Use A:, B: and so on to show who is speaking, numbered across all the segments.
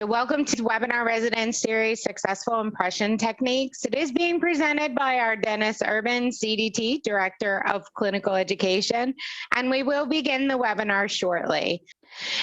A: Welcome to the webinar resident series, Successful Impression Techniques. It is being presented by our Dennis Urban, CDT, Director of Clinical Education, and we will begin the webinar shortly.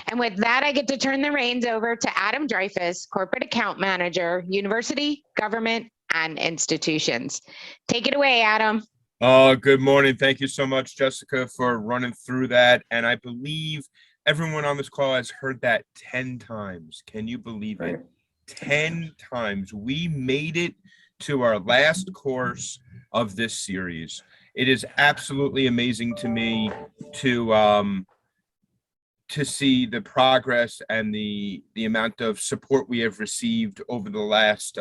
A: And with that, I get to turn the reins over to Adam Dreyfus, Corporate Account Manager, University, Government, and Institutions. Take it away, Adam.
B: Good morning. Thank you so much, Jessica, for running through that. And I believe everyone on this call has heard that 10 times. Can you believe it? 10 times. We made it to our last course of this series. It is absolutely amazing to me to see the progress and the amount of support we have received over the last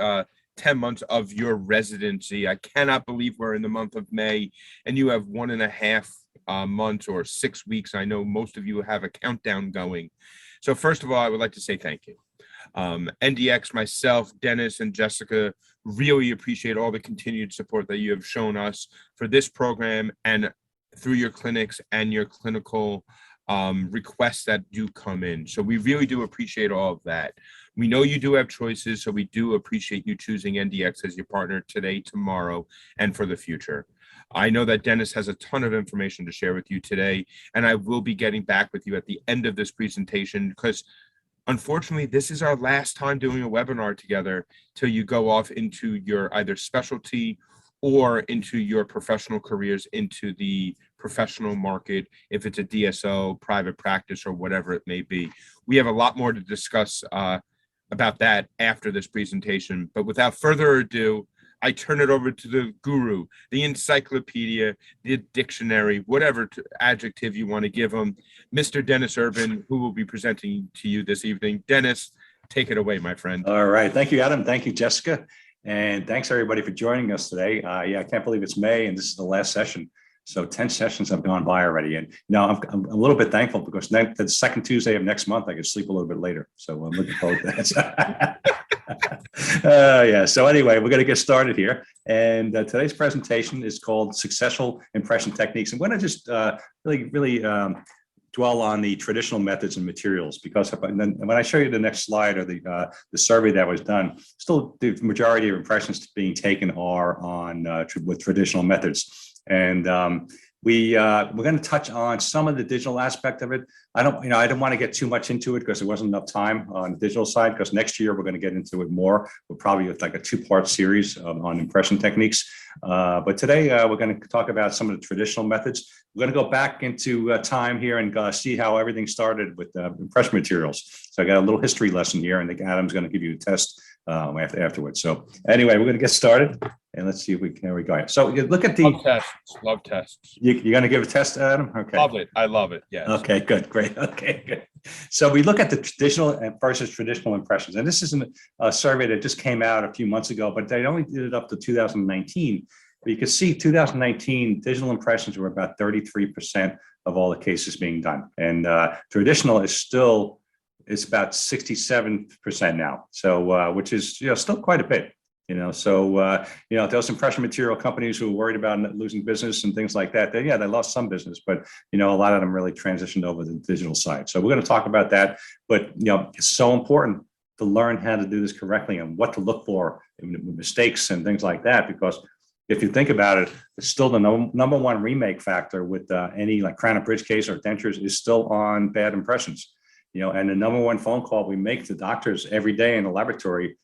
B: 10 months of your residency. I cannot believe we're in the month of May and you have 1.5 months or 6 weeks. I know most of you have a countdown going. So first of all, I would like to say thank you. NDX, myself, Dennis, and Jessica really appreciate all the continued support that you have shown us for this program and through your clinics and your clinical requests that do come in. So we really do appreciate all of that. We know you do have choices, so we do appreciate you choosing NDX as your partner today, tomorrow, and for the future. I know that Dennis has a ton of information to share with you today, and I will be getting back with you at the end of this presentation because unfortunately, this is our last time doing a webinar together till you go off into your either specialty or into your professional careers, into the professional market, if it's a DSO, private practice, or whatever it may be. We have a lot more to discuss about that after this presentation. But without further ado, I turn it over to the guru, the encyclopedia, the dictionary, whatever adjective you want to give him, Mr. Dennis Urban, who will be presenting to you this evening. Dennis, take it away, my friend.
C: All right. Thank you, Adam. Thank you, Jessica. And thanks, everybody, for joining us today. Yeah, I can't believe it's May and this is the last session. So 10 sessions have gone by already. And I'm a little bit thankful because the second Tuesday of next month, I can sleep a little bit later. So I'm looking forward to that. Yeah. So anyway, we're going to get started here. And today's presentation is called Successful Impression Techniques. I'm going to just really dwell on the traditional methods and materials because when I show you the next slide or the survey that was done, still the majority of impressions being taken are on with traditional methods. And we're going to touch on some of the digital aspect of it. I don't want to get too much into it because there wasn't enough time on the digital side, because next year we're going to get into it more. We're probably like a 2-part series on impression techniques. But today we're going to talk about some of the traditional methods. We're going to go back into time here and see how everything started with impression materials. So I got a little history lesson here, and Adam's going to give you a test afterwards. So anyway, we're going to get started and let's see if we can. There we go. So you look at the
B: love tests.
C: You're going to give a test, Adam? Okay.
B: Love it. I love it. Yes.
C: Okay, good. Great. Okay, good. So we look at the traditional versus traditional impressions. And this is a survey that just came out a few months ago, but they only did it up to 2019. But you can see 2019 digital impressions were about 33% of all the cases being done. And traditional is still, it's about 67% now. So, which is, still quite a bit. So those impression material companies who are worried about losing business and things like that, they lost some business, but a lot of them really transitioned over to the digital side. So we're going to talk about that, but it's so important to learn how to do this correctly and what to look for mistakes and things like that, because if you think about it, it's still the number one remake factor with any like crown and bridge case or dentures is still on bad impressions. And the number one phone call we make to doctors every day in the laboratory,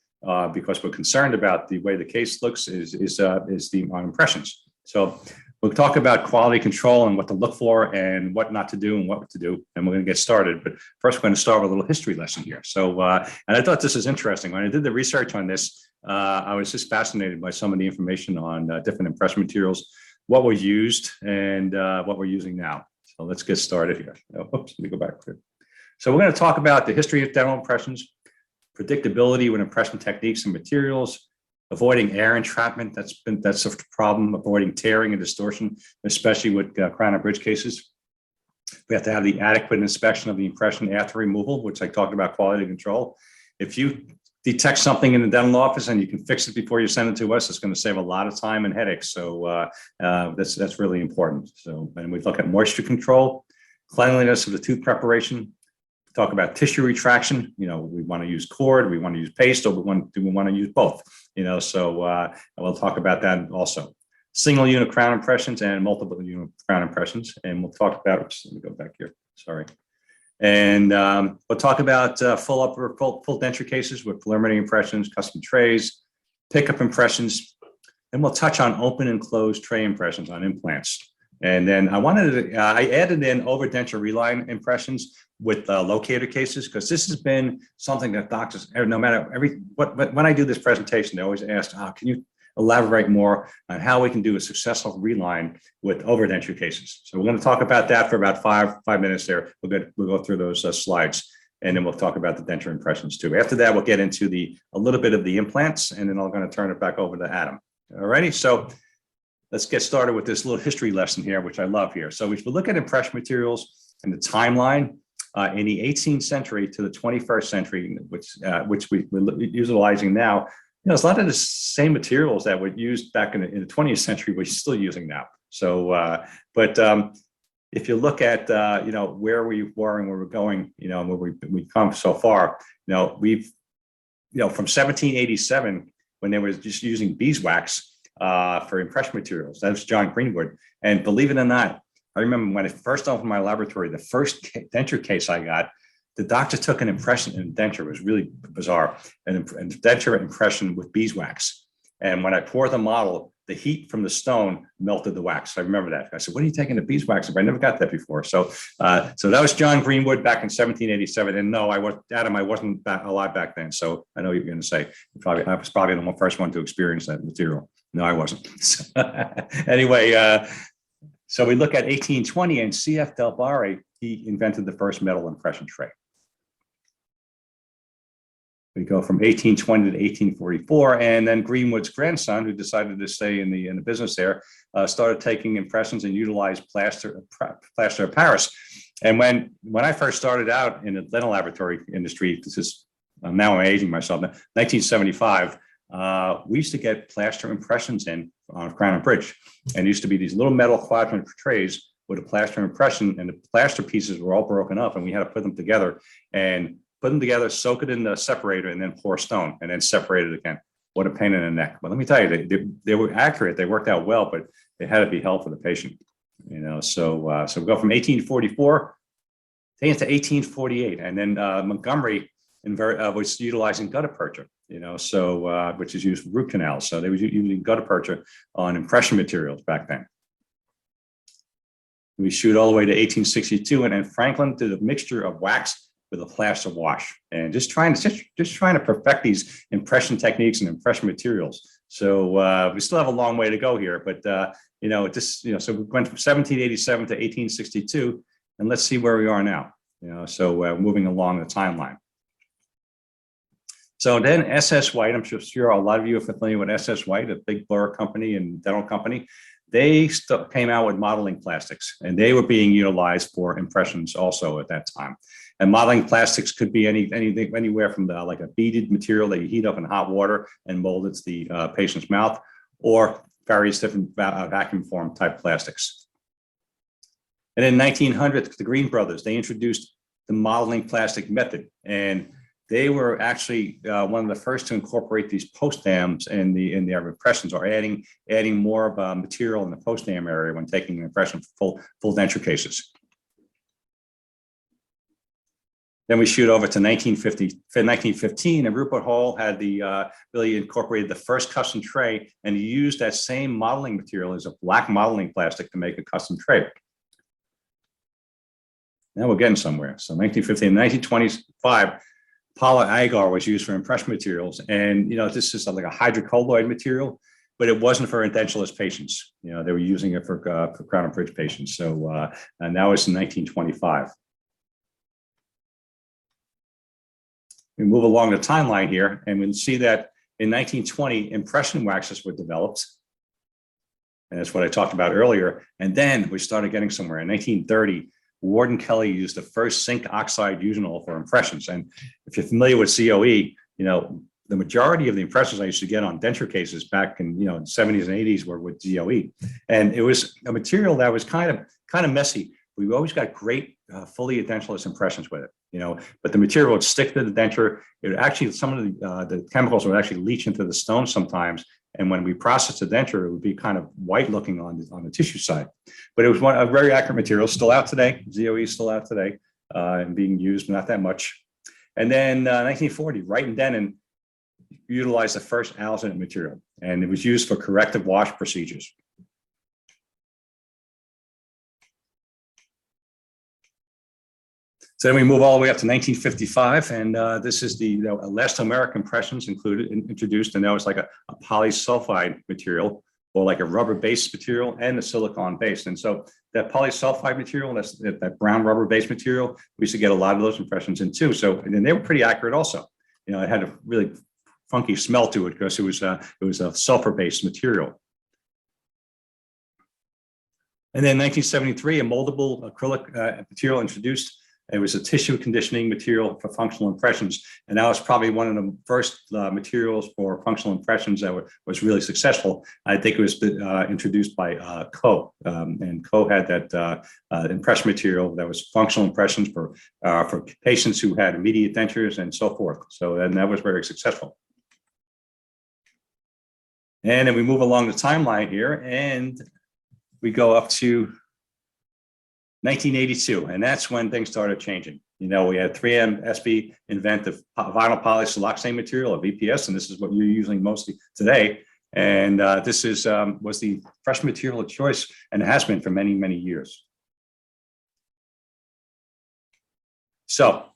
C: because we're concerned about the way the case looks, is the on impressions. So we'll talk about quality control and what to look for and what not to do and what to do. And we're going to get started. But first, we're going to start with a little history lesson here. So, and I thought this was interesting. When I did the research on this, I was just fascinated by some of the information on different impression materials, what was used and what we're using now. So let's get started here. Oops, let me go back here. So we're going to talk about the history of dental impressions, predictability with impression techniques and materials, avoiding air entrapment. That's a problem, avoiding tearing and distortion, especially with crown and bridge cases. We have to have the adequate inspection of the impression after removal, which I talked about quality control. If you detect something in the dental office and you can fix it before you send it to us, it's going to save a lot of time and headaches. So that's really important. So, and we look at moisture control, cleanliness of the tooth preparation, talk about tissue retraction. We want to use cord, we want to use paste, or do we want to use both? So we'll talk about that also. Single unit crown impressions and multiple unit crown impressions. And we'll talk about, oops, let me go back here, sorry. And we'll talk about full denture cases with preliminary impressions, custom trays, pickup impressions, and we'll touch on open and closed tray impressions on implants. And then I added in over-denture reline impressions with locator cases, because this has been something that doctors, no matter when I do this presentation, they always ask, can you elaborate more on how we can do a successful reline with over-denture cases? So we're going to talk about that for about five minutes there. We'll go through those slides, and then we'll talk about the denture impressions too. After that, we'll get into a little bit of the implants, and then I'm going to turn it back over to Adam. All righty, so let's get started with this little history lesson here, which I love here. So if we look at impression materials and the timeline in the 18th century to the 21st century, which we're utilizing now, there's a lot of the same materials that were used back in the 20th century, we're still using now. So, if you look at, where we were and where we're going, and where we've come so far, we've, from 1787, when they were just using beeswax for impression materials, that was John Greenwood. And believe it or not, I remember when I first opened my laboratory, the first denture case I got, the doctor took an impression in denture. It was really bizarre, and denture impression with beeswax. And when I poured the model, the heat from the stone melted the wax. I remember that. I said, "What are you taking the beeswax?" I never got that before. So that was John Greenwood back in 1787. And no, I wasn't alive back then. So I know you're going to say I was probably the first one to experience that material. No, I wasn't. Anyway, so we look at 1820, and C.F. Del Barre, he invented the first metal impression tray. We go from 1820 to 1844, and then Greenwood's grandson, who decided to stay in the business there, started taking impressions and utilized plaster of Paris. And when I first started out in the dental laboratory industry, now I'm aging myself, 1975, we used to get plaster impressions in on Crown and Bridge, and it used to be these little metal quadrant trays with a plaster impression, and the plaster pieces were all broken up, and we had to put them together, soak it in the separator, and then pour stone, and then separate it again. What a pain in the neck. But let me tell you, they were accurate. They worked out well, but they had to be held for the patient. So we go from 1844 into 1848, and then Montgomery was utilizing gutta percha. Which is used for root canals. So they were using gutta percha on impression materials back then. We shoot all the way to 1862, and then Franklin did a mixture of wax with a plaster wash, and just trying to perfect these impression techniques and impression materials. So we still have a long way to go here, but so we went from 1787 to 1862, and let's see where we are now. So moving along the timeline. So then SS White, I'm sure a lot of you are familiar with SS White, a big Burr company and dental company. They came out with modeling plastics, and they were being utilized for impressions also at that time. And modeling plastics could be anything, anywhere from like a beaded material that you heat up in hot water and mold it to the patient's mouth, or various different vacuum form type plastics. And in 1900, the Green brothers, they introduced the modeling plastic method, and they were actually one of the first to incorporate these post dams in their impressions, or adding more of a material in the post dam area when taking an impression for full denture cases. Then we shoot over to 1915, and Rupert Hall had really incorporated the first custom tray, and he used that same modeling material as a black modeling plastic to make a custom tray. Now we're getting somewhere. So 1915, 1925, polyagar was used for impression materials, and this is like a hydrocolloid material, but it wasn't for edentulous patients. They were using it for Crown and Bridge patients. So and that was in 1925. We move along the timeline here, and we can see that in 1920, impression waxes were developed. And that's what I talked about earlier. And then we started getting somewhere. In 1930, Ward and Kelly used the first zinc oxide usinol for impressions. And if you're familiar with COE, the majority of the impressions I used to get on denture cases back in the 70s and 80s were with ZOE. And it was a material that was kind of messy. We always got great fully edentulous impressions with it. but the material would stick to the denture. It would actually, some of the chemicals would actually leach into the stone sometimes. And when we process the denture, it would be kind of white looking on the tissue side. But it was a very accurate material, still out today. ZOE is still out today and being used, not that much. And then 1940, Wright and Denon utilized the first alginate material, and it was used for corrective wash procedures. So then we move all the way up to 1955, and this is the elastomeric impressions introduced, and that was like a polysulfide material, or like a rubber-based material and a silicon-based. And so that polysulfide material, that brown rubber-based material, we used to get a lot of those impressions in too. So, and then they were pretty accurate also. It had a really funky smell to it because it was a sulfur-based material. And then 1973, a moldable acrylic material introduced. It was a tissue conditioning material for functional impressions. And that was probably one of the first materials for functional impressions that was really successful. I think it was introduced by Coe. And Coe had that impression material that was functional impressions for patients who had immediate dentures and so forth. So, and that was very successful. And then we move along the timeline here, and we go up to 1982, and that's when things started changing. We had 3M SB invent the vinyl polystyrene material, or VPS, and this is what you're using mostly today. And this was the fresh material of choice, and it has been for many, many years. So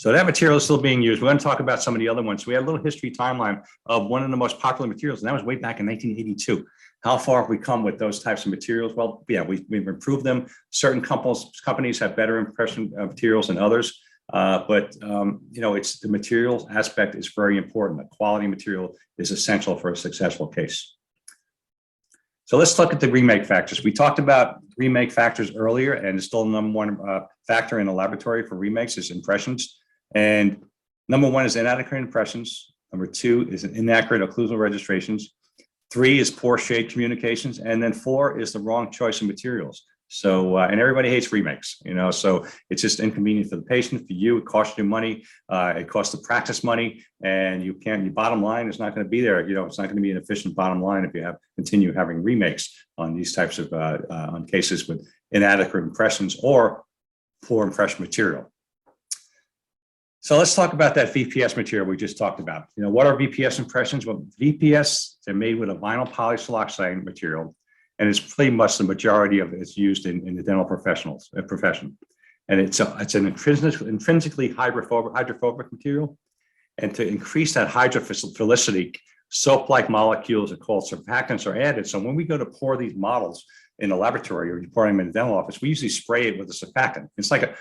C: that material is still being used. We're going to talk about some of the other ones. We had a little history timeline of one of the most popular materials, and that was way back in 1982. How far have we come with those types of materials? Well, yeah, we've improved them. Certain companies have better impression materials than others, but it's the materials aspect is very important. The quality material is essential for a successful case. So let's look at the remake factors. We talked about remake factors earlier, and it's still the number one factor in the laboratory for remakes is impressions. And number one is inadequate impressions. Number two is inaccurate occlusal registrations. 3 is poor shade communications. And then 4 is the wrong choice of materials. So, and everybody hates remakes, so it's just inconvenient for the patient, for you, it costs you money, it costs the practice money, and your bottom line is not going to be there. It's not going to be an efficient bottom line if you continue having remakes on these types of, on cases with inadequate impressions or poor impression material. So let's talk about that VPS material we just talked about. What are VPS impressions? Well, VPS, they're made with a vinyl polysiloxane material, and it's pretty much the majority of it's used in the dental profession. And it's an intrinsically hydrophobic material. And to increase that hydrophilicity, soap-like molecules are called surfactants are added. So when we go to pour these models in the laboratory or you pour them in the dental office, we usually spray it with a surfactant. It's like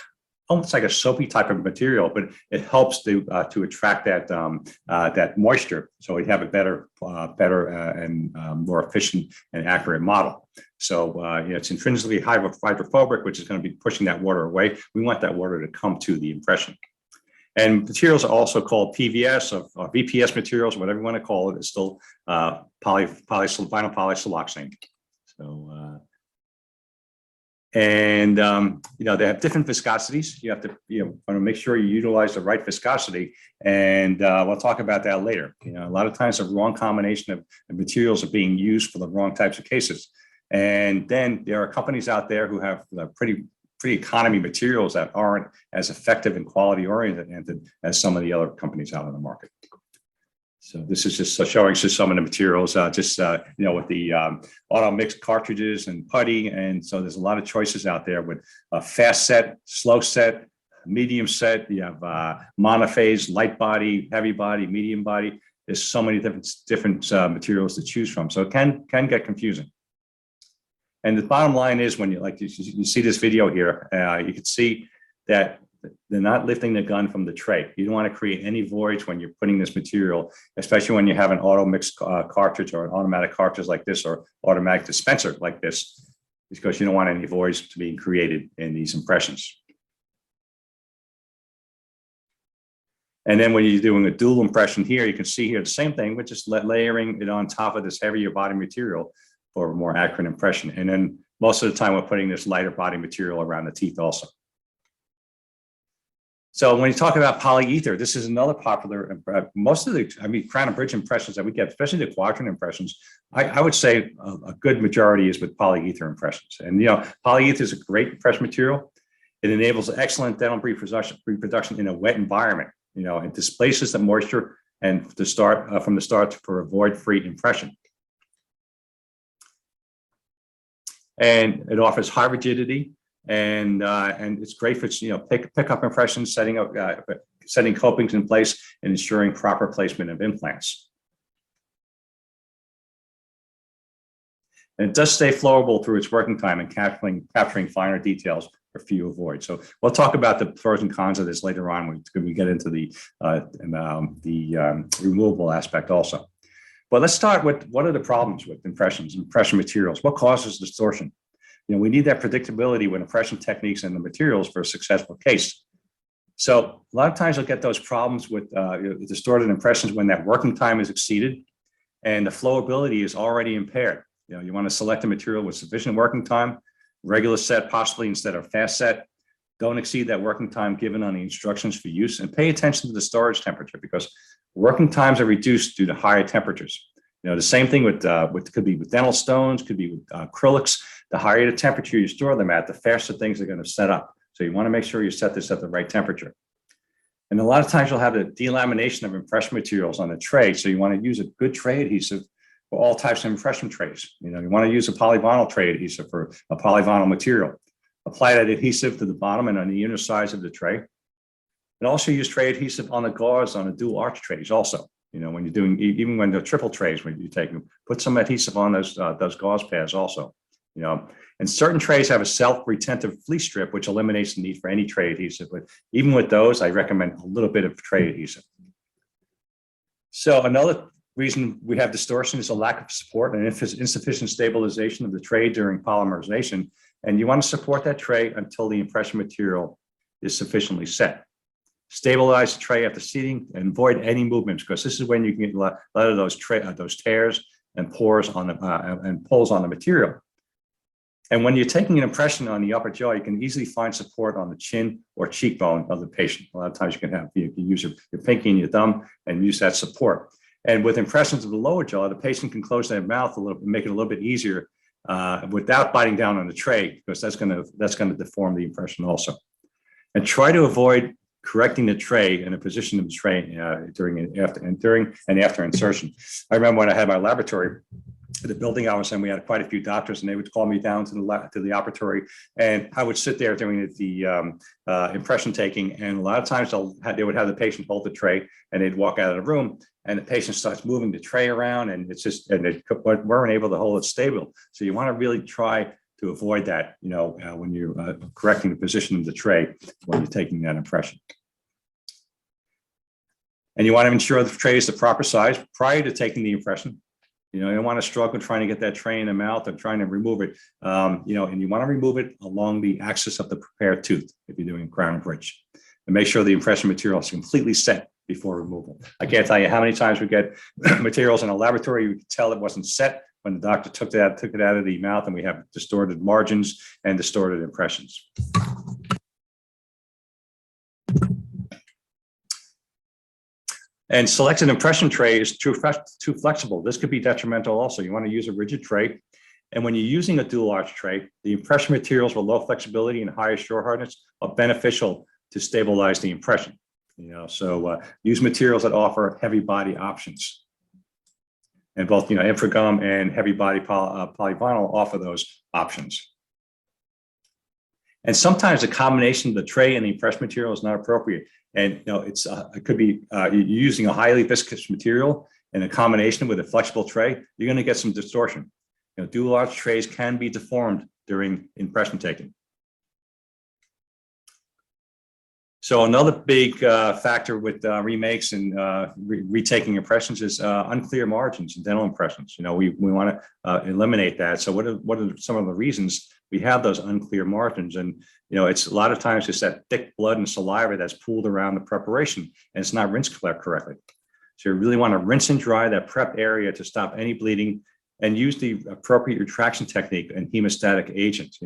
C: almost like a soapy type of material, but it helps to attract that moisture, so we have a better and more efficient and accurate model. So it's intrinsically hydrophobic, which is going to be pushing that water away. We want that water to come to the impression. And materials are also called PVS or VPS materials, whatever you want to call it. It's still vinyl polysiloxane. So. And they have different viscosities. You have to want to make sure you utilize the right viscosity, and we'll talk about that later. A lot of times the wrong combination of materials are being used for the wrong types of cases. And then there are companies out there who have pretty economy materials that aren't as effective and quality oriented as some of the other companies out in the market. So this is just showing some of the materials, with the auto mix cartridges and putty. And so there's a lot of choices out there with a fast set, slow set, medium set. You have monophase, light body, heavy body, medium body. There's so many different materials to choose from. So it can get confusing. And the bottom line is when you see this video here, you can see that they're not lifting the gun from the tray. You don't want to create any voids when you're putting this material, especially when you have an auto mix cartridge or an automatic cartridge like this or automatic dispenser like this, because you don't want any voids to be created in these impressions. And then when you're doing a dual impression here, you can see here the same thing, but just layering it on top of this heavier body material for a more accurate impression. And then most of the time we're putting this lighter body material around the teeth also. So when you talk about polyether, this is another popular, most of the, crown and bridge impressions that we get, especially the quadrant impressions, I would say a good majority is with polyether impressions. And, polyether is a great impression material. It enables excellent dental reproduction in a wet environment. It displaces the moisture and from the start for a void-free impression. And it offers high rigidity, and it's great for pick up impressions, setting copings in place, and ensuring proper placement of implants. And it does stay flowable through its working time and capturing finer details for few avoid. So we'll talk about the pros and cons of this later on when we get into the removable aspect also. But let's start with what are the problems with impression materials? What causes distortion? We need that predictability with impression techniques and the materials for a successful case. So a lot of times you'll get those problems with distorted impressions when that working time is exceeded and the flowability is already impaired. You want to select a material with sufficient working time, regular set possibly instead of fast set. Don't exceed that working time given on the instructions for use, and pay attention to the storage temperature because working times are reduced due to higher temperatures. The same thing with could be with dental stones, could be with acrylics. The higher the temperature you store them at, the faster things are going to set up. So you want to make sure you set this at the right temperature. And a lot of times you'll have the delamination of impression materials on the tray. So you want to use a good tray adhesive for all types of impression trays. You want to use a polyvinyl tray adhesive for a polyvinyl material. Apply that adhesive to the bottom and on the inner sides of the tray. And also use tray adhesive on the gauze on the dual arch trays also. When you're doing, even when they're triple trays, when you take them, put some adhesive on those gauze pads also. And certain trays have a self-retentive fleece strip, which eliminates the need for any tray adhesive. But even with those, I recommend a little bit of tray adhesive. So another reason we have distortion is a lack of support and insufficient stabilization of the tray during polymerization. And you want to support that tray until the impression material is sufficiently set. Stabilize the tray after seating and avoid any movements because this is when you can get a lot of those tears and pores on the and pulls on the material. And when you're taking an impression on the upper jaw, you can easily find support on the chin or cheekbone of the patient. A lot of times you can use your pinky and your thumb and use that support. And with impressions of the lower jaw, the patient can close their mouth a little bit, make it a little bit easier without biting down on the tray because that's going to deform the impression also. And try to avoid correcting the tray and the position of the tray during and after insertion. I remember when I had my laboratory at the building I was in, we had quite a few doctors, and they would call me down to the operatory, and I would sit there during the impression taking. And a lot of times they would have the patient hold the tray, and they'd walk out of the room, and the patient starts moving the tray around, and they weren't able to hold it stable. So you want to really try to avoid that, when you're correcting the position of the tray when you're taking that impression. And you want to ensure the tray is the proper size prior to taking the impression. You don't want to struggle trying to get that tray in the mouth and trying to remove it. And you want to remove it along the axis of the prepared tooth if you're doing crown and bridge. And make sure the impression material is completely set before removal. I can't tell you how many times we get materials in a laboratory, you can tell it wasn't set when the doctor took it out of the mouth, and we have distorted margins and distorted impressions. And selected impression tray is too flexible. This could be detrimental also. You want to use a rigid tray. And when you're using a dual arch tray, the impression materials with low flexibility and higher shore hardness are beneficial to stabilize the impression. So use materials that offer heavy body options. And both, Infragum and heavy body polyvinyl offer those options. And sometimes a combination of the tray and the impression material is not appropriate. And it could be you're using a highly viscous material in a combination with a flexible tray, you're going to get some distortion. Dual arch trays can be deformed during impression taking. So another big factor with remakes and retaking impressions is unclear margins in dental impressions. We want to eliminate that. So what are some of the reasons we have those unclear margins? And it's a lot of times it's that thick blood and saliva that's pooled around the preparation, and it's not rinsed correctly. So you really want to rinse and dry that prep area to stop any bleeding, and use the appropriate retraction technique and hemostatic agents.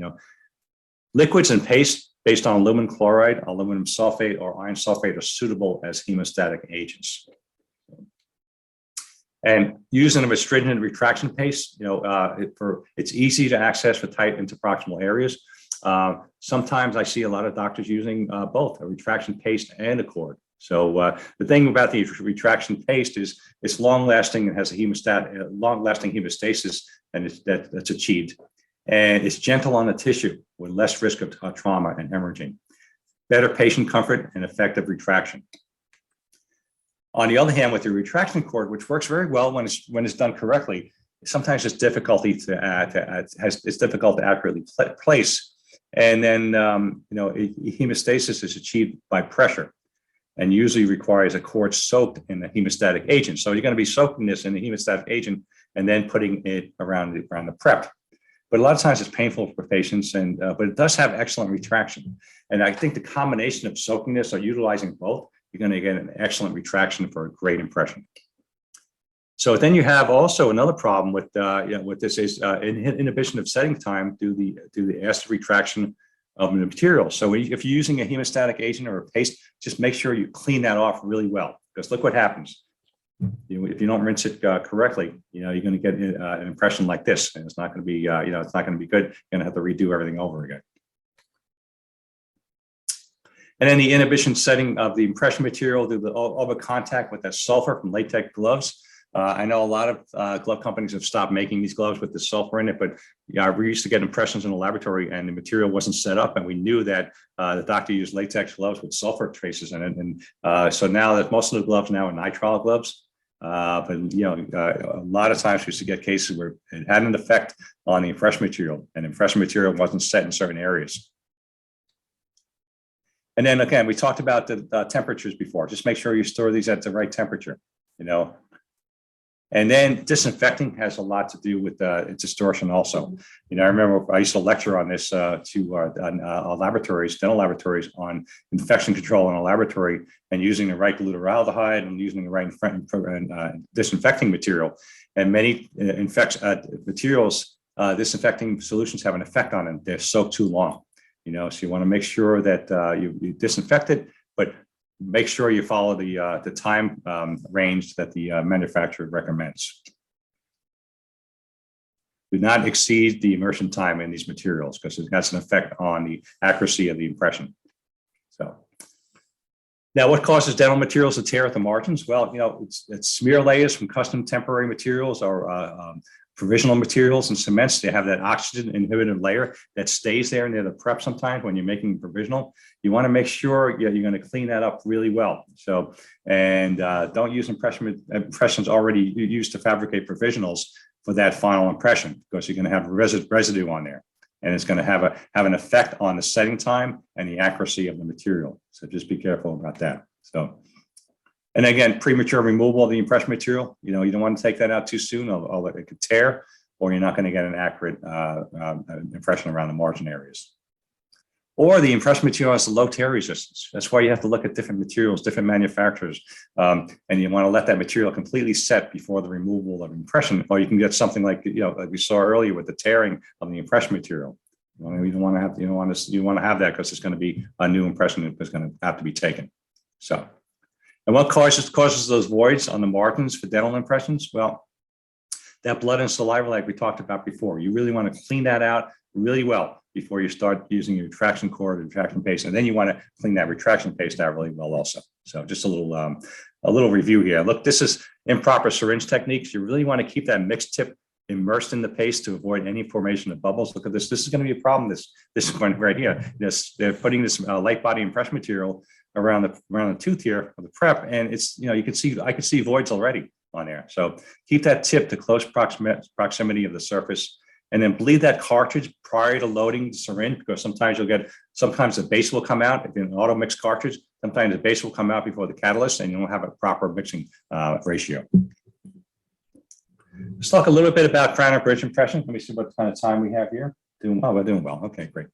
C: Liquids and paste based on aluminum chloride, aluminum sulfate, or iron sulfate are suitable as hemostatic agents. And using a astringent retraction paste, it's easy to access for tight interproximal areas. Sometimes I see a lot of doctors using both a retraction paste and a cord. So the thing about the retraction paste is it's long-lasting and has a long-lasting hemostasis, and that's achieved. And it's gentle on the tissue with less risk of trauma and hemorrhaging. Better patient comfort and effective retraction. On the other hand, with the retraction cord, which works very well when it's done correctly, sometimes it's difficult to accurately place. And then hemostasis is achieved by pressure, and usually requires a cord soaked in the hemostatic agent. So you're going to be soaking this in the hemostatic agent and then putting it around the prep. But a lot of times it's painful for patients, but it does have excellent retraction. And I think the combination of soaking this or utilizing both, you're going to get an excellent retraction for a great impression. So then you have also another problem with this is inhibition of setting time due to the acid retraction of the material. So if you're using a hemostatic agent or a paste, just make sure you clean that off really well, because look what happens. If you don't rinse it correctly, you're going to get an impression like this, and it's not going to be, it's not going to be good. You're going to have to redo everything over again. And then the inhibition setting of the impression material due to over contact with that sulfur from latex gloves. I know a lot of glove companies have stopped making these gloves with the sulfur in it, but we used to get impressions in the laboratory and the material wasn't set up, and we knew that the doctor used latex gloves with sulfur traces in it. And so now that most of the gloves now are nitrile gloves, but a lot of times we used to get cases where it had an effect on the impression material, and impression material wasn't set in certain areas. And then again, we talked about the temperatures before. Just make sure you store these at the right temperature, And then disinfecting has a lot to do with distortion also. I remember I used to lecture on this to our laboratories, dental laboratories, on infection control in a laboratory, and using the right glutaraldehyde and using the right disinfecting material. And many materials, disinfecting solutions have an effect on them. They're soaked too long. So you want to make sure that you disinfect it, but make sure you follow the time range that the manufacturer recommends. Do not exceed the immersion time in these materials, because it has an effect on the accuracy of the impression. So now, what causes dental materials to tear at the margins? Well, it's smear layers from custom temporary materials or provisional materials and cements. They have that oxygen inhibited layer that stays there near the prep sometimes when you're making provisional. You want to make sure you're going to clean that up really well. So, and don't use impressions already used to fabricate provisionals for that final impression, because you're going to have residue on there, and it's going to have an effect on the setting time and the accuracy of the material. So just be careful about that. So. And again, premature removal of the impression material, you don't want to take that out too soon, or it could tear, or you're not going to get an accurate impression around the margin areas. Or the impression material has a low tear resistance. That's why you have to look at different materials, different manufacturers, and you want to let that material completely set before the removal of impression, or you can get something like like we saw earlier with the tearing of the impression material. You don't want to have you want to have that, because it's going to be a new impression that's going to have to be taken. So. And what causes those voids on the margins for dental impressions? Well, that blood and saliva, like we talked about before, you really want to clean that out really well before you start using your retraction cord, retraction paste, and then you want to clean that retraction paste out really well also. So just a little review here. Look, this is improper syringe techniques. You really want to keep that mixed tip immersed in the paste to avoid any formation of bubbles. Look at this. This is going to be a problem. This one right here. They're putting this light body impression material around the tooth here of the prep, and it's I can see voids already on there. So keep that tip to close proximity of the surface, and then bleed that cartridge prior to loading the syringe, because sometimes the base will come out. If you're an auto mix cartridge, sometimes the base will come out before the catalyst, and you don't have a proper mixing ratio. Let's talk a little bit about cranial bridge impression. Let me see what kind of time we have here. We're doing well. Okay, great.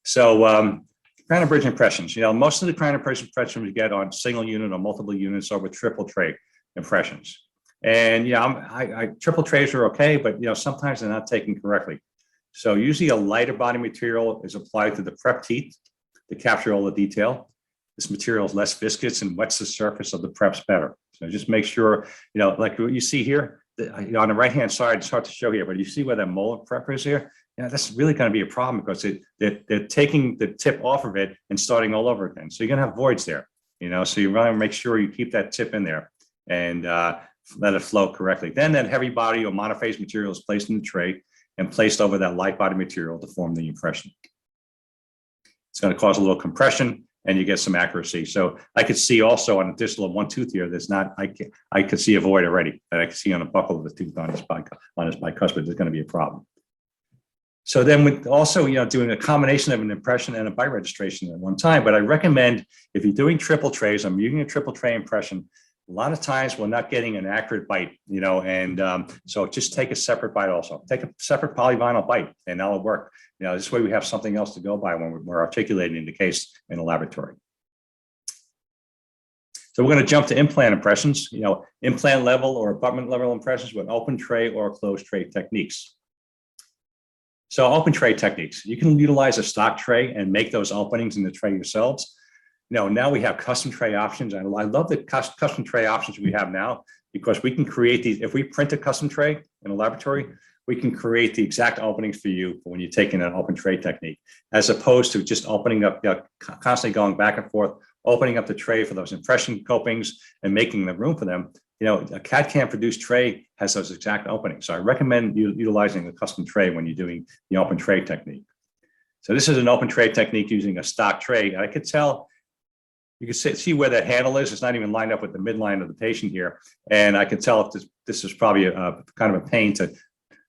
C: So cranial bridge impressions. Most of the cranial bridge impressions we get on single unit or multiple units are with triple tray impressions. And triple trays are okay, but sometimes they're not taken correctly. So usually a lighter body material is applied to the prep teeth, to capture all the detail. This material is less viscous and wets the surface of the preps better. So just make sure, like what you see here, on the right-hand side, it's hard to show here, but you see where that molar prep is here? That's really going to be a problem because they're taking the tip off of it and starting all over again. So you're going to have voids there, so you want to make sure you keep that tip in there and let it flow correctly. Then that heavy body or monophase material is placed in the tray and placed over that light body material to form the impression. It's going to cause a little compression and you get some accuracy. So I could see also on a distal of one tooth here, I could see a void already that I could see on a buckle of the tooth on his bicuspid. There's going to be a problem. So then with also, doing a combination of an impression and a bite registration at one time, but I recommend if you're doing triple trays, I'm using a triple tray impression. A lot of times we're not getting an accurate bite, so just take a separate bite also. Take a separate polyvinyl bite and that'll work. This way we have something else to go by when we're articulating the case in the laboratory. So we're going to jump to implant impressions, implant level or abutment level impressions with open tray or closed tray techniques. So open tray techniques, you can utilize a stock tray and make those openings in the tray yourselves. Now we have custom tray options. And I love the custom tray options we have now because we can create these. If we print a custom tray in a laboratory, we can create the exact openings for you when you're taking an open tray technique, as opposed to just opening up, constantly going back and forth, opening up the tray for those impression copings and making the room for them. A CAD/CAM produced tray has those exact openings. So I recommend utilizing a custom tray when you're doing the open tray technique. So this is an open tray technique using a stock tray. I could tell, you can see where that handle is. It's not even lined up with the midline of the patient here. And I can tell if this is probably a kind of a pain to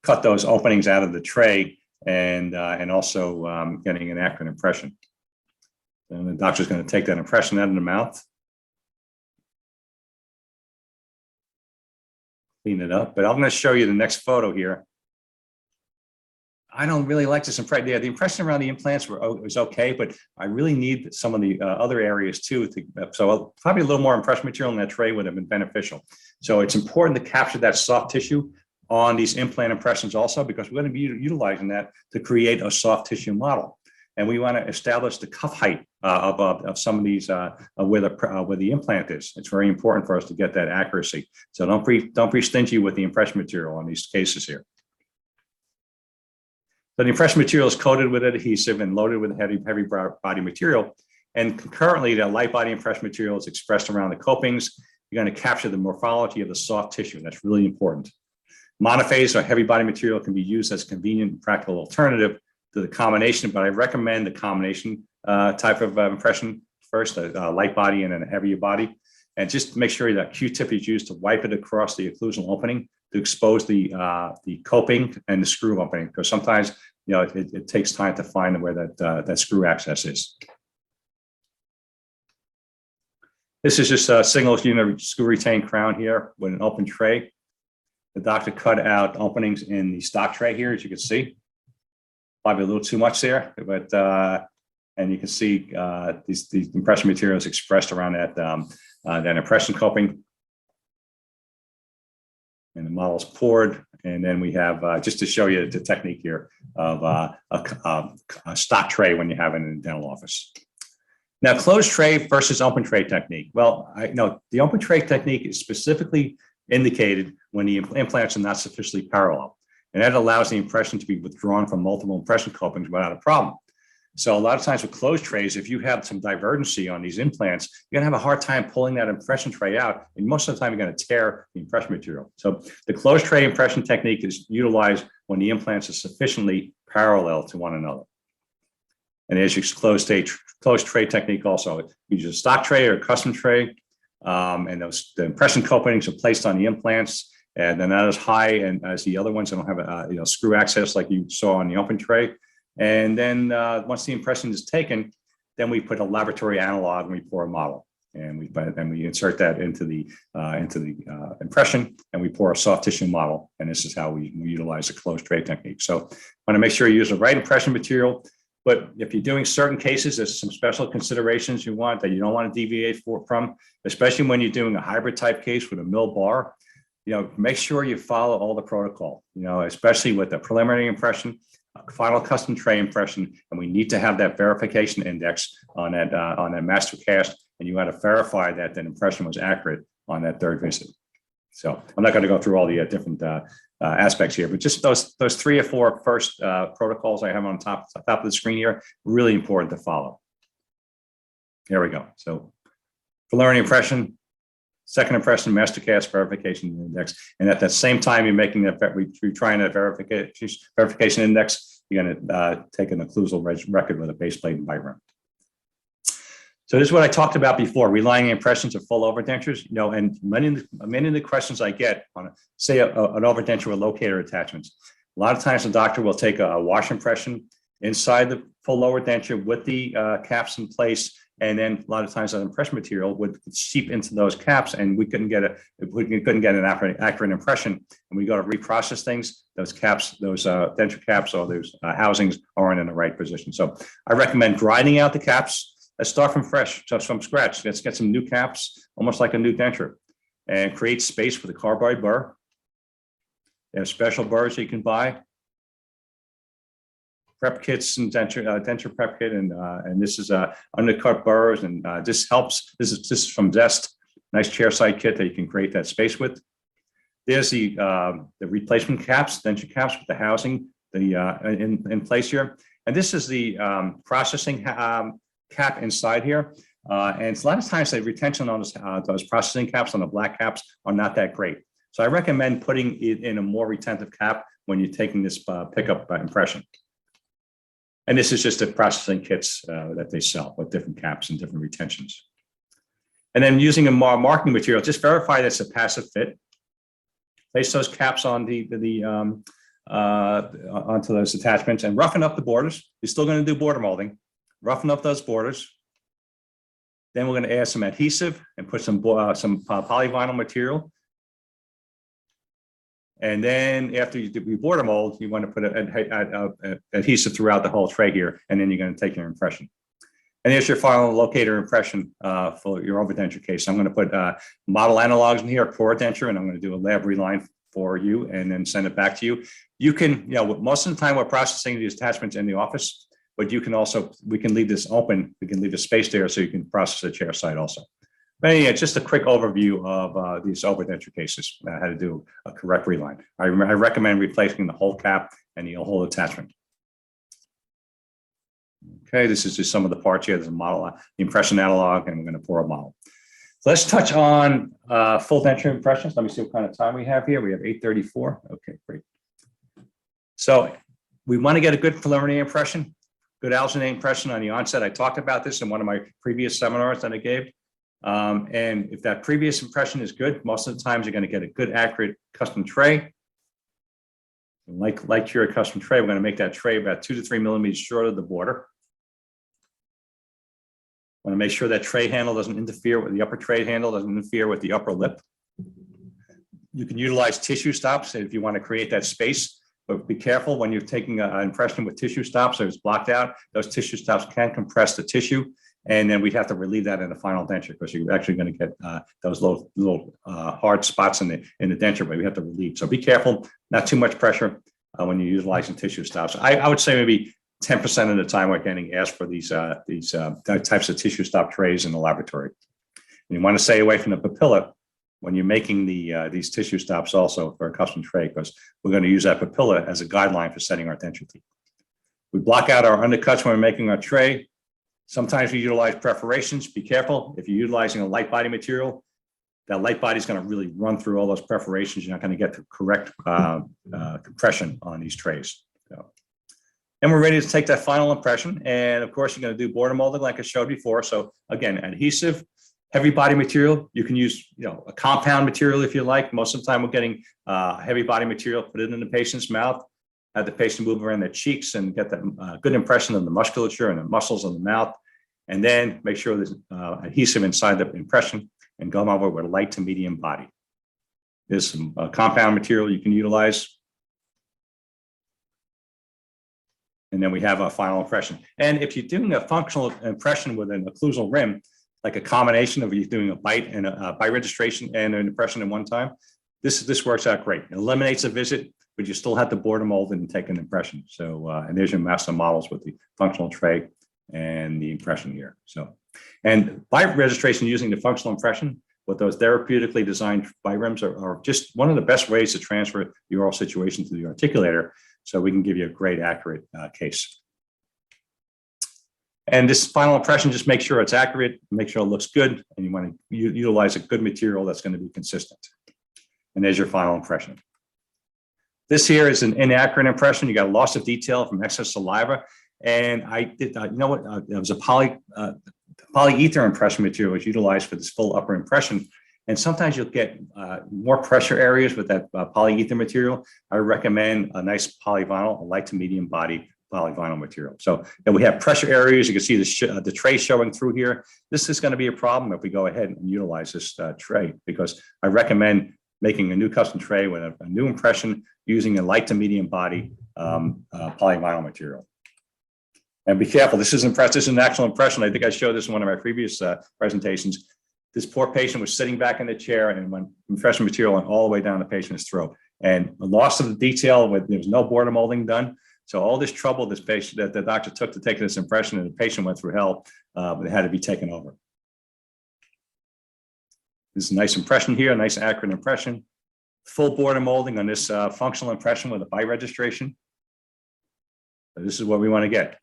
C: cut those openings out of the tray and also getting an accurate impression. And the doctor's going to take that impression out of the mouth. Clean it up, but I'm going to show you the next photo here. I don't really like this impression. Yeah, the impression around the implants was okay, but I really need some of the other areas too. So probably a little more impression material in that tray would have been beneficial. So it's important to capture that soft tissue on these implant impressions also, because we're going to be utilizing that to create a soft tissue model. And we want to establish the cuff height of some of these where the implant is. It's very important for us to get that accuracy. So don't be stingy with the impression material on these cases here. So the impression material is coated with adhesive and loaded with heavy body material. And concurrently, that light body impression material is expressed around the copings. You're going to capture the morphology of the soft tissue. That's really important. Monophase or heavy body material can be used as a convenient and practical alternative to the combination, but I recommend the combination type of impression first, a light body and then a heavier body. And just make sure that Q-tip is used to wipe it across the occlusal opening to expose the coping and the screw opening, because sometimes it takes time to find where that screw access is. This is just a single unit screw retained crown here with an open tray. The doctor cut out openings in the stock tray here, as you can see. Probably a little too much there, but and you can see these impression materials expressed around that impression coping. And the model's poured, and then we have just to show you the technique here of a stock tray when you have it in the dental office. Now, closed tray versus open tray technique. Well, the open tray technique is specifically indicated when the implants are not sufficiently parallel, and that allows the impression to be withdrawn from multiple impression copings without a problem. So a lot of times with closed trays, if you have some divergency on these implants, you're gonna have a hard time pulling that impression tray out. And most of the time you're gonna tear the impression material. So the closed tray impression technique is utilized when the implants are sufficiently parallel to one another. And as you closed tray technique also, you use a stock tray or a custom tray, and the impression coatings are placed on the implants, and they're not as high and as the other ones. They don't have a screw access like you saw on the open tray. And then once the impression is taken, then we put a laboratory analog and we pour a model, and we insert that into the impression, and we pour a soft tissue model. And this is how we utilize the closed tray technique. So want to make sure you use the right impression material. But if you're doing certain cases, there's some special considerations you want that you don't want to deviate from, especially when you're doing a hybrid type case with a mill bar. Make sure you follow all the protocol, especially with the preliminary impression. a final custom tray impression, and we need to have that verification index on that master cast, and you got to verify that that impression was accurate on that third visit. So I'm not going to go through all the different aspects here, but just those 3 or 4 first protocols I have on top of the screen here, really important to follow. Here we go. So preliminary impression, second impression, master cast, verification index, and at that same time you're making that, you're trying that verification index, you're going to take an occlusal record with a base plate and bite run. So this is what I talked about before, relying impressions of full overdentures, you know, and many of the questions I get on, say, an overdenture with locator attachments. A lot of times the doctor will take a wash impression inside the full lower denture with the caps in place, and then a lot of times that impression material would seep into those caps, and we couldn't get an accurate impression. And we go to reprocess things, those caps, those denture caps or those housings aren't in the right position. So I recommend grinding out the caps. Let's start from from scratch. Let's get some new caps, almost like a new denture, and create space for the carbide burr. They have special burrs you can buy. Prep kits and denture prep kit, and this is undercut burrs, and this helps. This is from Zest, nice chair side kit that you can create that space with. There's the replacement caps, denture caps with the housing in place here, and this is the processing cap inside here. And a lot of times the retention on those processing caps on the black caps are not that great. So I recommend putting it in a more retentive cap when you're taking this pickup impression. And this is just the processing kits that they sell with different caps and different retentions. And then using a marking material, just verify that it's a passive fit. Place those caps on onto those attachments and roughen up the borders. You're still going to do border molding. Roughen up those borders. Then we're going to add some adhesive and put some polyvinyl material. And then after you do your border mold, you want to put an adhesive throughout the whole tray here, and then you're going to take your impression. And here's your final locator impression for your overdenture case. I'm going to put model analogs in here, core denture, and I'm going to do a lab reline for you and then send it back to you. You can, you know, most of the time we're processing these attachments in the office, but you can also, we can leave this open. We can leave a space there so you can process the chair side also. But yeah, just a quick overview of these overdenture cases, how to do a correct reline. I recommend replacing the whole cap and the whole attachment. Okay, this is just some of the parts here. There's a model, the impression analog, and we're going to pour a model. So let's touch on full denture impressions. Let me see what kind of time we have here. We have 8:34. Okay, great. So we want to get a good preliminary impression, good alginate impression on the onset. I talked about this in one of my previous seminars that I gave. And if that previous impression is good, most of the times you're going to get a good, accurate custom tray. Like your custom tray, we're going to make that tray about 2 to 3 millimeters short of the border. Want to make sure that tray handle doesn't interfere with the upper tray handle, doesn't interfere with the upper lip. You can utilize tissue stops if you want to create that space, but be careful when you're taking an impression with tissue stops, so it's blocked out. Those tissue stops can compress the tissue. And then we'd have to relieve that in the final denture because you're actually going to get those little hard spots in the denture, but we have to relieve. So be careful, not too much pressure when you're utilizing tissue stops. I would say maybe 10% of the time we're getting asked for these types of tissue stop trays in the laboratory. And you want to stay away from the papilla when you're making these tissue stops also for a custom tray, because we're going to use that papilla as a guideline for setting our denture teeth. We block out our undercuts when we're making our tray. Sometimes we utilize perforations. Be careful. If you're utilizing a light body material, that light body is going to really run through all those perforations. You're not going to get the correct compression on these trays. So, and we're ready to take that final impression. And of course, you're going to do border molding like I showed before. So again, adhesive, heavy body material. You can use, you know, a compound material if you like. Most of the time we're getting heavy body material, put it in the patient's mouth. Have the patient move around their cheeks and get that good impression of the musculature and the muscles of the mouth. And then make sure there's adhesive inside the impression and go over with a light to medium body. There's some compound material you can utilize. And then we have a final impression. And if you're doing a functional impression with an occlusal rim, like a combination of you doing a bite and a bite registration and an impression in one time, this works out great. It eliminates a visit. but you still have to bore the mold and take an impression. So, and there's your master models with the functional tray and the impression here. So, and bite registration using the functional impression with those therapeutically designed bite rims are just one of the best ways to transfer the oral situation to the articulator, so we can give you a great, accurate case. And this final impression, just make sure it's accurate, make sure it looks good, and you want to utilize a good material that's going to be consistent. And there's your final impression. This here is an inaccurate impression. You got a loss of detail from excess saliva. And I did, you know what, it was a polyether impression material was utilized for this full upper impression. And sometimes you'll get more pressure areas with that polyether material. I recommend a nice polyvinyl, a light to medium body polyvinyl material. So then we have pressure areas. You can see the tray showing through here. This is going to be a problem if we go ahead and utilize this tray, because I recommend making a new custom tray with a new impression using a light to medium body polyvinyl material. And be careful, this is an actual impression. I think I showed this in one of my previous presentations. This poor patient was sitting back in the chair and when impression material went all the way down the patient's throat. And the loss of the detail, there was no border molding done. So all this trouble this patient that the doctor took to take this impression, and the patient went through hell, but it had to be taken over. This is a nice impression here, a nice accurate impression. Full border molding on this functional impression with a bite registration. So this is what we want to get.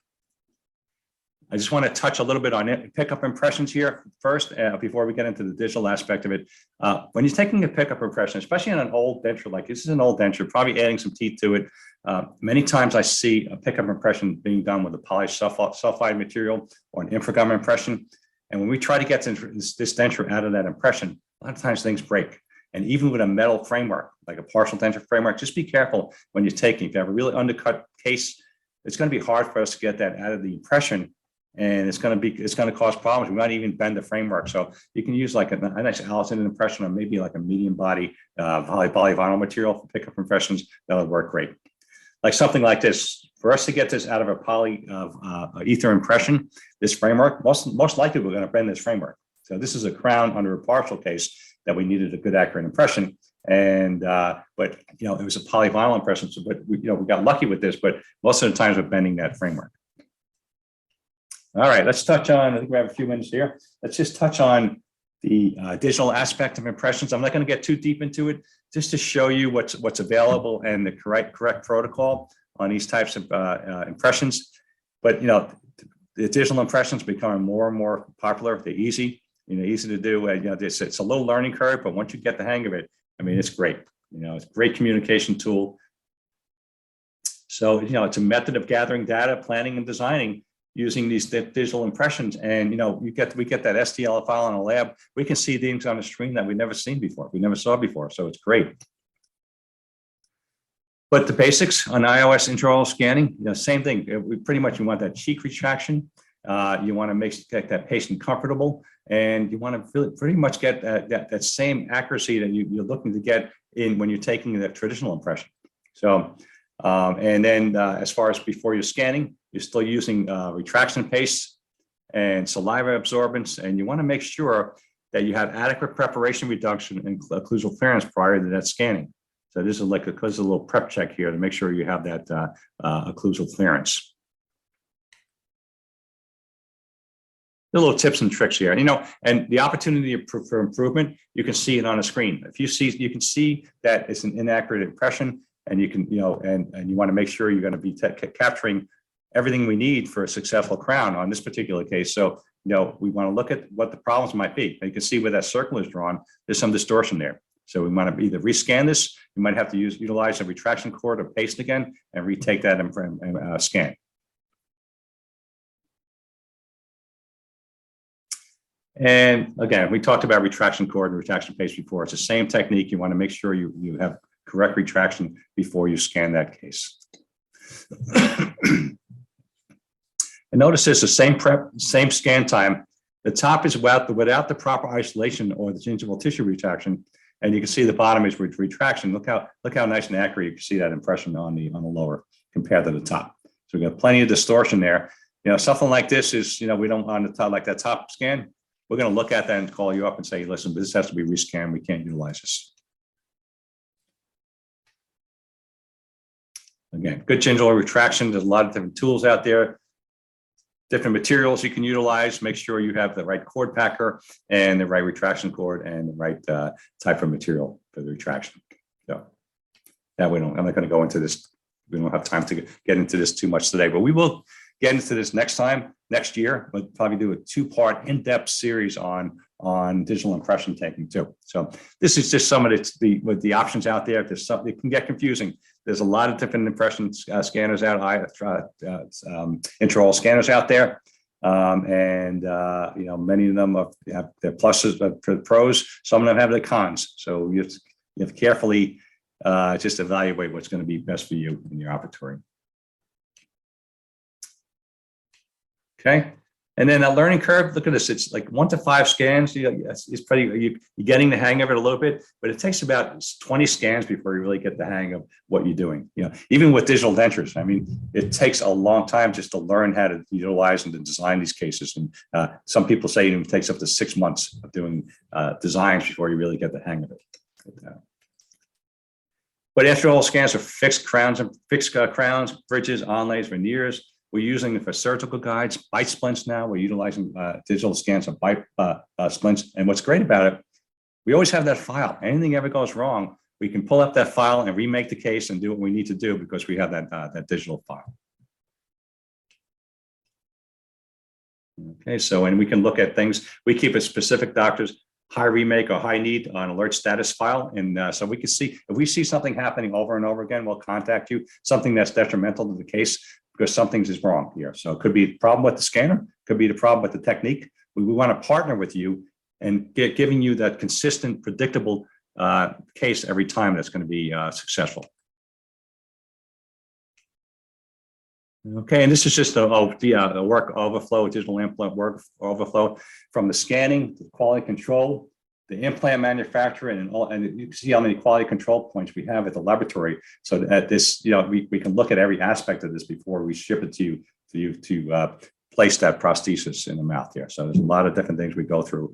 C: I just want to touch a little bit on it. Pickup impressions here first, before we get into the digital aspect of it. When you're taking a pickup impression, especially on an old denture, like this is an old denture, probably adding some teeth to it. Many times I see a pickup impression being done with a polysulfide material or an infragum impression. And when we try to get this denture out of that impression, a lot of times things break. And even with a metal framework, like a partial denture framework, just be careful when you're taking. If you have a really undercut case, it's going to be hard for us to get that out of the impression. And it's going to cause problems. We might even bend the framework. So you can use like a nice Allison impression, or maybe like a medium body polyvinyl material for pickup impressions. That'll work great. Like something like this, for us to get this out of a polyether impression, this framework, most likely we're going to bend this framework. So this is a crown under a partial case that we needed a good accurate impression. And but you know, it was a polyvinyl impression. So, but we got lucky with this. But most of the times we're bending that framework. All right, let's touch on, I think we have a few minutes here. Let's just touch on the digital aspect of impressions. I'm not going to get too deep into it, just to show you what's available and the correct protocol on these types of impressions. But you know, the digital impressions becoming more and more popular. They're easy, easy to do. You know, it's a little learning curve, but once you get the hang of it, I mean, it's great. You know, it's a great communication tool. So you know, it's a method of gathering data, planning, and designing using these digital impressions. And we get that STL file in a lab. We can see things on the screen that we've never seen before. We never saw before. So it's great. But the basics on iOS intraoral scanning, same thing. We want that cheek retraction. You want to get that patient comfortable, and you want to pretty much get that same accuracy that you're looking to get in when you're taking the traditional impression. So, and then as far as before you're scanning, you're still using retraction paste and saliva absorbents, and you want to make sure that you have adequate preparation reduction and occlusal clearance prior to that scanning. So this is like a little prep check here to make sure you have that occlusal clearance. The little tips and tricks here, and the opportunity for improvement, you can see it on a screen. If you can see that it's an inaccurate impression, and you can, and you want to make sure you're going to be capturing everything we need for a successful crown on this particular case. So, we want to look at what the problems might be. You can see where that circle is drawn. There's some distortion there. So we want to either rescan this. You might have to utilize a retraction cord or paste again and retake that and scan. And again, we talked about retraction cord and retraction paste before. It's the same technique. You want to make sure you have correct retraction before you scan that case. And notice this, the same scan time. The top is without the proper isolation or the gingival tissue retraction, and you can see the bottom is with retraction. Look how nice and accurate you can see that impression on the lower compared to the top. So we got plenty of distortion there. Something like this is, we don't on the top, like that top scan. We're going to look at that and call you up and say, listen, this has to be rescanned. We can't utilize this. Again, good gingival retraction. There's a lot of different tools out there, different materials you can utilize. Make sure you have the right cord packer and the right retraction cord and the right type of material for the retraction. So that I'm not going to go into this. We don't have time to get into this too much today, but we will get into this next year. We'll probably do a 2-part in-depth series on digital impression taking too. So this is just some of the options out there. There's something, it can get confusing. There's a lot of different impression scanners out, intraoral scanners out there. You know, many of them have their pluses, pros, some of them have the cons. So you have to carefully just evaluate what's going to be best for you in your operatory. Okay. And then a learning curve, look at this. It's like 1 to 5 scans. It's pretty, you're getting the hang of it a little bit, but it takes about 20 scans before you really get the hang of what you're doing. You know, even with digital dentures, I mean, it takes a long time just to learn how to utilize and to design these cases. And some people say it takes up to 6 months of doing designs before you really get the hang of it. But intraoral scans are fixed crowns, bridges, onlays, veneers. We're using it for surgical guides, bite splints now. We're utilizing digital scans of bite splints. And what's great about it, we always have that file. Anything ever goes wrong, we can pull up that file and remake the case and do what we need to do because we have that digital file. Okay, so, and we can look at things. We keep a specific doctor's high remake or high need on alert status file. And so we can see, if we see something happening over and over again, we'll contact you, something that's detrimental to the case, because something is wrong here. So it could be the problem with the scanner, could be the problem with the technique. We want to partner with you and giving you that consistent, predictable case every time that's going to be successful. Okay, and this is just the work overflow, digital implant work overflow from the scanning, the quality control, the implant manufacturer, and you can see how many quality control points we have at the laboratory. So that this, you know, we can look at every aspect of this before we ship it to you to place that prosthesis in the mouth here. So there's a lot of different things we go through.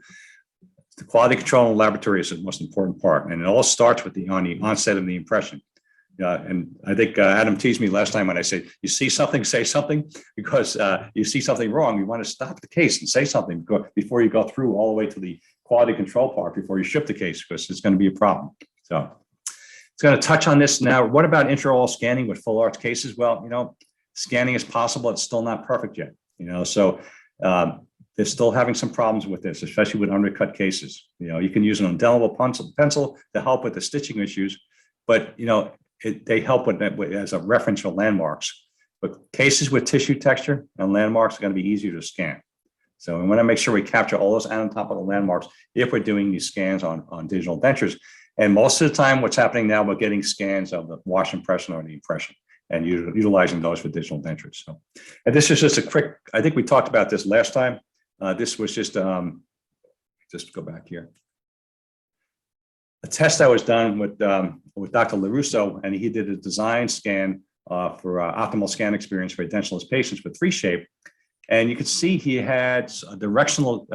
C: The quality control in the laboratory is the most important part, and it all starts with the onset of the impression. And I think Adam teased me last time when I said, you see something, say something, because you see something wrong. You want to stop the case and say something before you go through all the way to the quality control part before you ship the case, because it's going to be a problem. So it's going to touch on this now. What about intraoral scanning with full arch cases? Well, you know, scanning is possible. It's still not perfect yet, you know, so they're still having some problems with this, especially with undercut cases. You know, you can use an indelible pencil to help with the stitching issues, but, you know, they help with that as a reference for landmarks. But cases with tissue texture and landmarks are going to be easier to scan. So we want to make sure we capture all those anatomical landmarks if we're doing these scans on digital dentures. And most of the time, what's happening now, we're getting scans of the wash impression or the impression and utilizing those for digital dentures. So, and this is just a quick, I think we talked about this last time. This was just go back here. A test that was done with Dr. LaRusso, and he did a design scan for optimal scan experience for edentulous patients with 3Shape. And you can see he had a directional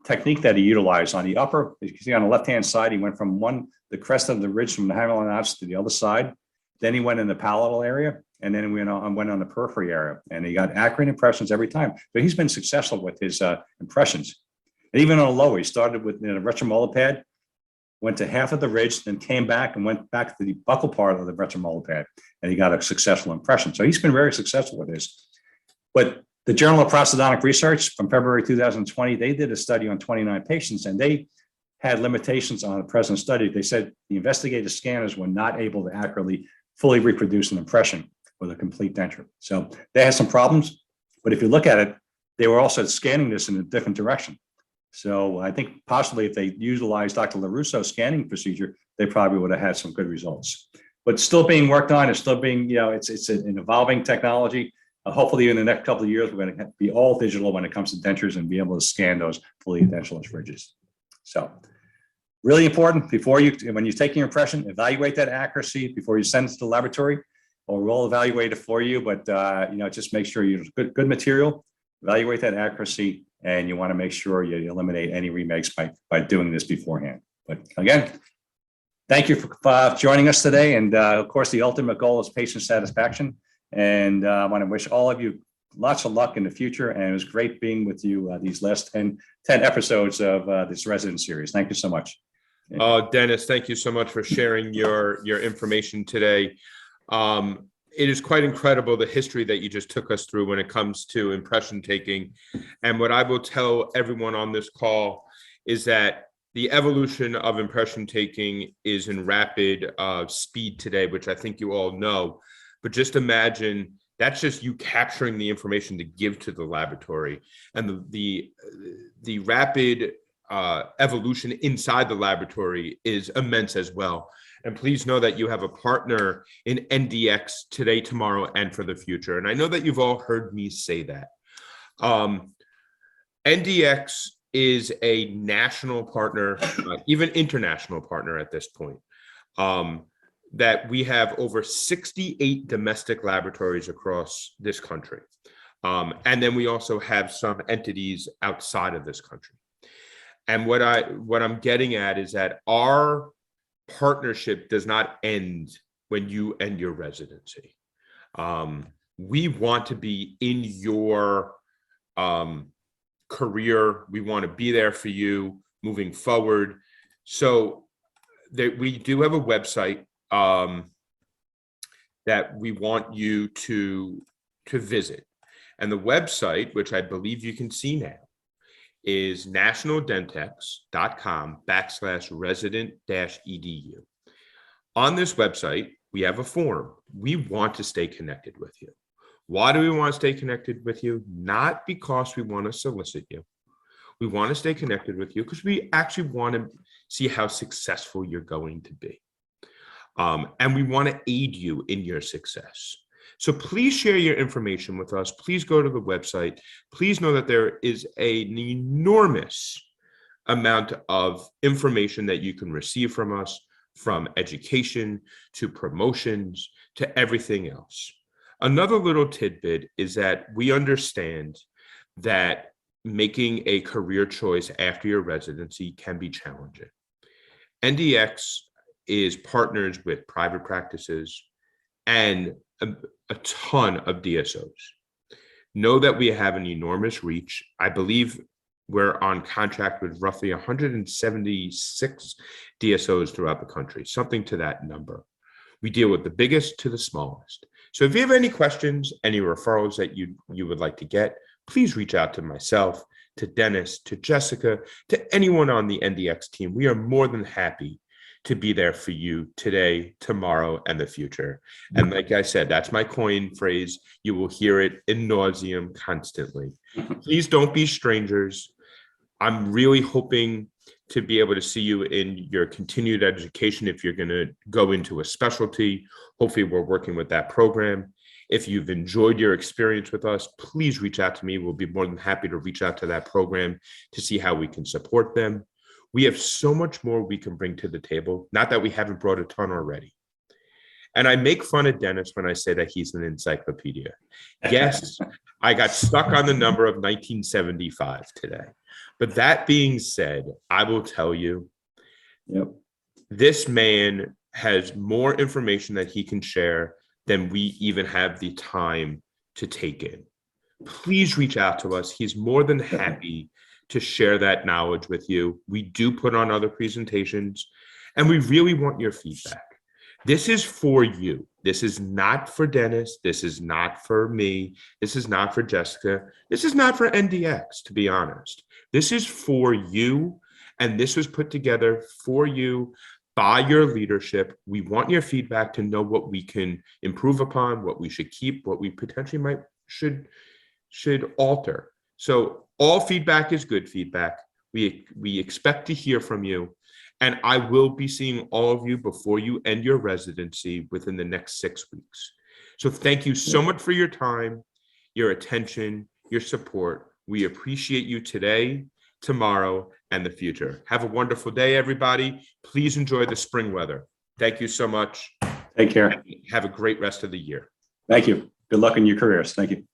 C: technique that he utilized on the upper. You can see on the left-hand side, he went from the crest of the ridge from the hairline notch to the other side. Then he went in the palatal area, and then he went on the periphery area, and he got accurate impressions every time. So he's been successful with his impressions. And even on the lower, he started with a retromolar pad, went to half of the ridge, then came back and went back to the buccal part of the retromolar pad, and he got a successful impression. So he's been very successful with this. But the Journal of Prosthodontic Research from February 2020, they did a study on 29 patients, and they had limitations on the present study. They said the investigative scanners were not able to accurately, fully reproduce an impression with a complete denture. So they had some problems, but if you look at it, they were also scanning this in a different direction. So I think possibly if they utilized Dr. LaRusso's scanning procedure, they probably would have had some good results. But still being worked on, it's still being, you know, it's an evolving technology. Hopefully in the next couple of years, we're going to be all digital when it comes to dentures and be able to scan those fully edentulous ridges. So really important when you take your impression, evaluate that accuracy before you send it to the laboratory, or we'll evaluate it for you. But, you know, just make sure you use good material, evaluate that accuracy, and you want to make sure you eliminate any remakes by doing this beforehand. But again, Thank you for joining us today. And of course, the ultimate goal is patient satisfaction. And I want to wish all of you lots of luck in the future. And it was great being with you these last 10 episodes of this resident series. Thank you so much.
B: Dennis, thank you so much for sharing your information today. It is quite incredible the history that you just took us through when it comes to impression taking. And what I will tell everyone on this call is that the evolution of impression taking is in rapid speed today, which I think you all know. But just imagine that's just you capturing the information to give to the laboratory, and the rapid evolution inside the laboratory is immense as well. And please know that you have a partner in NDX today, tomorrow, and for the future. And I know that you've all heard me say that. NDX is a national partner, even international partner at this point. That we have over 68 domestic laboratories across this country. And then we also have some entities outside of this country. And what I'm getting at is that our partnership does not end when you end your residency. We want to be in your career. We want to be there for you moving forward. So we do have a website that we want you to visit. And the website, which I believe you can see now, is nationaldentex.com/resident-edu. On this website, we have a form. We want to stay connected with you. Why do we want to stay connected with you? Not because we want to solicit you. We want to stay connected with you because we actually want to see how successful you're going to be. And we want to aid you in your success. So please share your information with us. Please go to the website. Please know that there is an enormous amount of information that you can receive from us, from education to promotions to everything else. Another little tidbit is that we understand that making a career choice after your residency can be challenging. NDX is partners with private practices and a ton of DSOs. Know that we have an enormous reach. I believe we're on contract with roughly 176 DSOs throughout the country, something to that number. We deal with the biggest to the smallest. So if you have any questions, any referrals that you would like to get, please reach out to myself, to Dennis, to Jessica, to anyone on the NDX team. We are more than happy to be there for you today, tomorrow, and the future. And like I said, that's my coin phrase. You will hear it in nauseam constantly. Please don't be strangers. I'm really hoping to be able to see you in your continued education. If you're going to go into a specialty, hopefully we're working with that program. If you've enjoyed your experience with us, please reach out to me. We'll be more than happy to reach out to that program to see how we can support them. We have so much more we can bring to the table. Not that we haven't brought a ton already. And I make fun of Dennis when I say that he's an encyclopedia. Yes, I got stuck on the number of 1975 today. But that being said, I will tell you, this man has more information that he can share than we even have the time to take in. Please reach out to us. He's more than happy to share that knowledge with you. We do put on other presentations, and we really want your feedback. This is for you. This is not for Dennis. This is not for me. This is not for Jessica. This is not for NDX, to be honest. This is for you, and this was put together for you by your leadership. We want your feedback to know what we can improve upon, what we should keep, what we potentially should alter. So all feedback is good feedback. We expect to hear from you, and I will be seeing all of you before you end your residency within the next 6 weeks. So thank you so much for your time, your attention, your support. We appreciate you today, tomorrow, and the future. Have a wonderful day, everybody. Please enjoy the spring weather. Thank you so much.
C: Take care.
B: Have a great rest of the year.
C: Thank you. Good luck in your careers. Thank you.